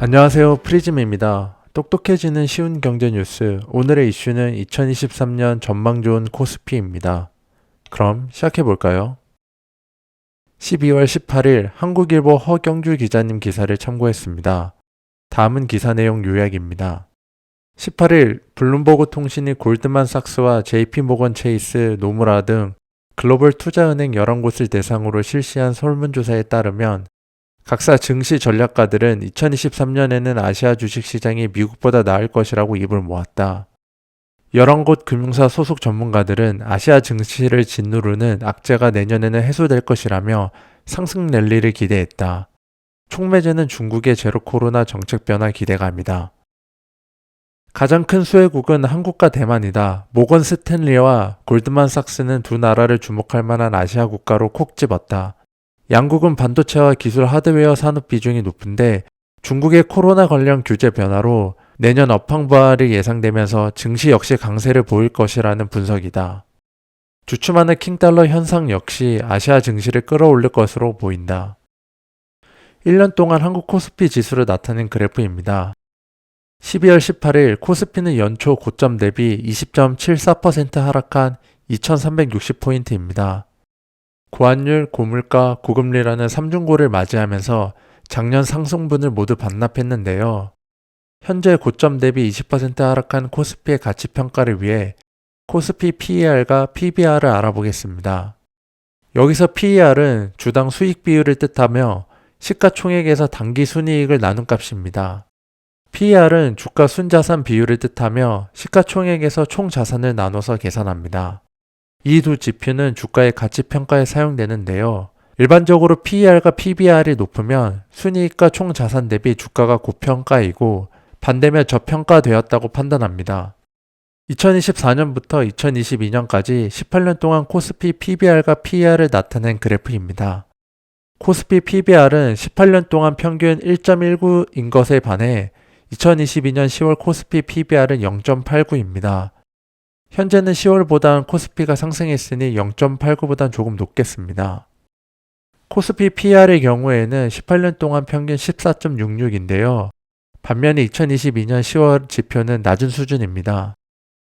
안녕하세요. 프리즘입니다. 똑똑해지는 쉬운 경제 뉴스. 오늘의 이슈는 2023년 전망 좋은 코스피입니다. 그럼 시작해 볼까요? 12월 18일 한국일보 허경주 기자님 기사를 참고했습니다. 다음은 기사 내용 요약입니다. 18일 블룸버그 통신이 골드만삭스와 JP모건 체이스, 노무라 등 글로벌 투자은행 11곳을 대상으로 실시한 설문조사에 따르면 각사 증시 전략가들은 2023년에는 아시아 주식시장이 미국보다 나을 것이라고 입을 모았다. 11곳 금융사 소속 전문가들은 아시아 증시를 짓누르는 악재가 내년에는 해소될 것이라며 상승 랠리를 기대했다. 촉매제는 중국의 제로 코로나 정책 변화 기대감이다. 가장 큰 수혜국은 한국과 대만이다. 모건 스탠리와 골드만삭스는 두 나라를 주목할 만한 아시아 국가로 콕 집었다. 양국은 반도체와 기술 하드웨어 산업 비중이 높은데 중국의 코로나 관련 규제 변화로 내년 업황 부활이 예상되면서 증시 역시 강세를 보일 것이라는 분석이다. 주춤하는 킹달러 현상 역시 아시아 증시를 끌어올릴 것으로 보인다. 1년 동안 한국 코스피 지수를 나타낸 그래프입니다. 12월 18일 코스피는 연초 고점 대비 20.74% 하락한 2360포인트입니다. 고환율, 고물가, 고금리라는 삼중고를 맞이하면서 작년 상승분을 모두 반납했는데요. 현재 고점 대비 20% 하락한 코스피의 가치평가를 위해 코스피 PER과 PBR을 알아보겠습니다. 여기서 PER은 주당 수익 비율을 뜻하며 시가총액에서 당기 순이익을 나눈 값입니다. PER은 주가 순자산 비율을 뜻하며 시가총액에서 총자산을 나눠서 계산합니다. 이 두 지표는 주가의 가치 평가에 사용되는데요. 일반적으로 PER과 PBR이 높으면 순이익과 총자산 대비 주가가 고평가이고 반대면 저평가되었다고 판단합니다. 2024년부터 2022년까지 18년 동안 코스피 PBR과 PER을 나타낸 그래프입니다. 코스피 PBR은 18년 동안 평균 1.19인 것에 반해 2022년 10월 코스피 PBR은 0.89입니다. 현재는 10월보단 코스피가 상승했으니 0.89보단 조금 높겠습니다. 코스피 PR의 경우에는 18년 동안 평균 14.66인데요. 반면에 2022년 10월 지표는 낮은 수준입니다.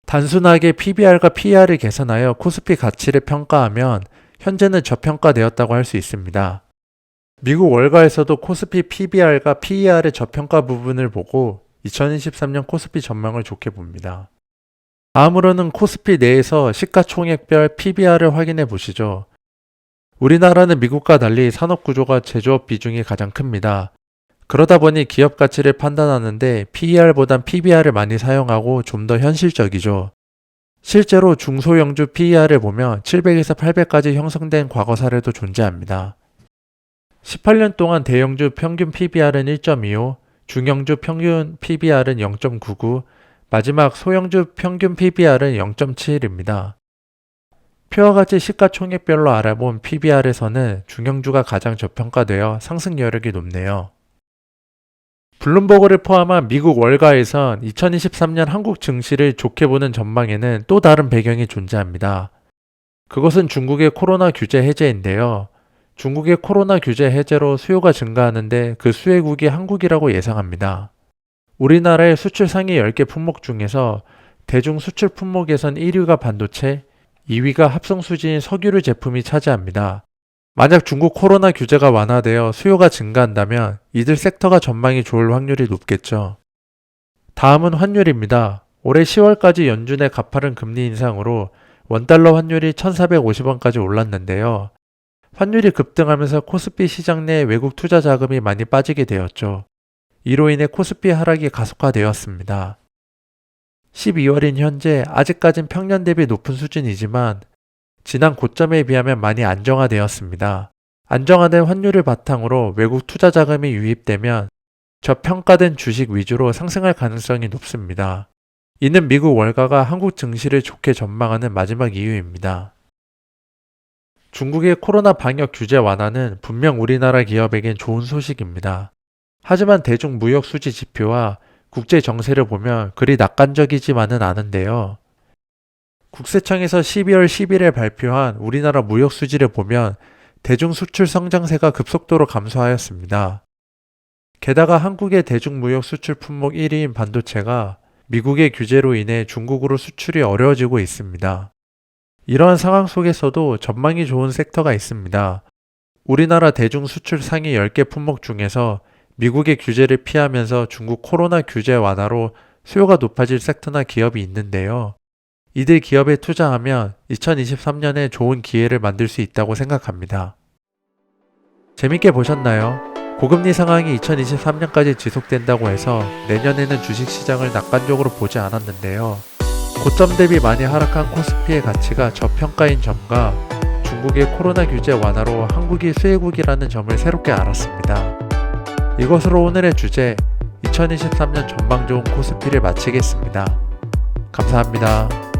단순하게 PBR과 PR을 계산하여 코스피 가치를 평가하면 현재는 저평가되었다고 할 수 있습니다. 미국 월가에서도 코스피 PBR과 PER의 저평가 부분을 보고 2023년 코스피 전망을 좋게 봅니다. 다음으로는 코스피 내에서 시가총액별 PBR을 확인해 보시죠. 우리나라는 미국과 달리 산업구조가 제조업 비중이 가장 큽니다. 그러다 보니 기업 가치를 판단하는데 PER보단 PBR을 많이 사용하고 좀 더 현실적이죠. 실제로 중소형주 PER을 보면 700에서 800까지 형성된 과거 사례도 존재합니다. 18년 동안 대형주 평균 PBR은 1.25, 중형주 평균 PBR은 0.99, 마지막 소형주 평균 PBR은 0.71입니다. 표와 같이 시가총액별로 알아본 PBR에서는 중형주가 가장 저평가되어 상승 여력이 높네요. 블룸버그를 포함한 미국 월가에선 2023년 한국 증시를 좋게 보는 전망에는 또 다른 배경이 존재합니다. 그것은 중국의 코로나 규제 해제인데요. 중국의 코로나 규제 해제로 수요가 증가하는데 그 수혜국이 한국이라고 예상합니다. 우리나라의 수출 상위 10개 품목 중에서 대중 수출 품목에선 1위가 반도체, 2위가 합성수지인 석유류 제품이 차지합니다. 만약 중국 코로나 규제가 완화되어 수요가 증가한다면 이들 섹터가 전망이 좋을 확률이 높겠죠. 다음은 환율입니다. 올해 10월까지 연준의 가파른 금리 인상으로 원달러 환율이 1,450원까지 올랐는데요. 환율이 급등하면서 코스피 시장 내 외국 투자 자금이 많이 빠지게 되었죠. 이로 인해 코스피 하락이 가속화되었습니다. 12월인 현재 아직까진 평년 대비 높은 수준이지만 지난 고점에 비하면 많이 안정화되었습니다. 안정화된 환율을 바탕으로 외국 투자 자금이 유입되면 저평가된 주식 위주로 상승할 가능성이 높습니다. 이는 미국 월가가 한국 증시를 좋게 전망하는 마지막 이유입니다. 중국의 코로나 방역 규제 완화는 분명 우리나라 기업에겐 좋은 소식입니다. 하지만 대중 무역 수지 지표와 국제 정세를 보면 그리 낙관적이지만은 않은데요. 국세청에서 12월 10일에 발표한 우리나라 무역 수지를 보면 대중 수출 성장세가 급속도로 감소하였습니다. 게다가 한국의 대중무역 수출 품목 1위인 반도체가 미국의 규제로 인해 중국으로 수출이 어려워지고 있습니다. 이러한 상황 속에서도 전망이 좋은 섹터가 있습니다. 우리나라 대중 수출 상위 10개 품목 중에서 미국의 규제를 피하면서 중국 코로나 규제 완화로 수요가 높아질 섹터나 기업이 있는데요. 이들 기업에 투자하면 2023년에 좋은 기회를 만들 수 있다고 생각합니다. 재밌게 보셨나요? 고금리 상황이 2023년까지 지속된다고 해서 내년에는 주식시장을 낙관적으로 보지 않았는데요. 고점 대비 많이 하락한 코스피의 가치가 저평가인 점과 중국의 코로나 규제 완화로 한국이 수혜국이라는 점을 새롭게 알았습니다. 이것으로 오늘의 주제 2023년 전망 좋은 코스피를 마치겠습니다. 감사합니다.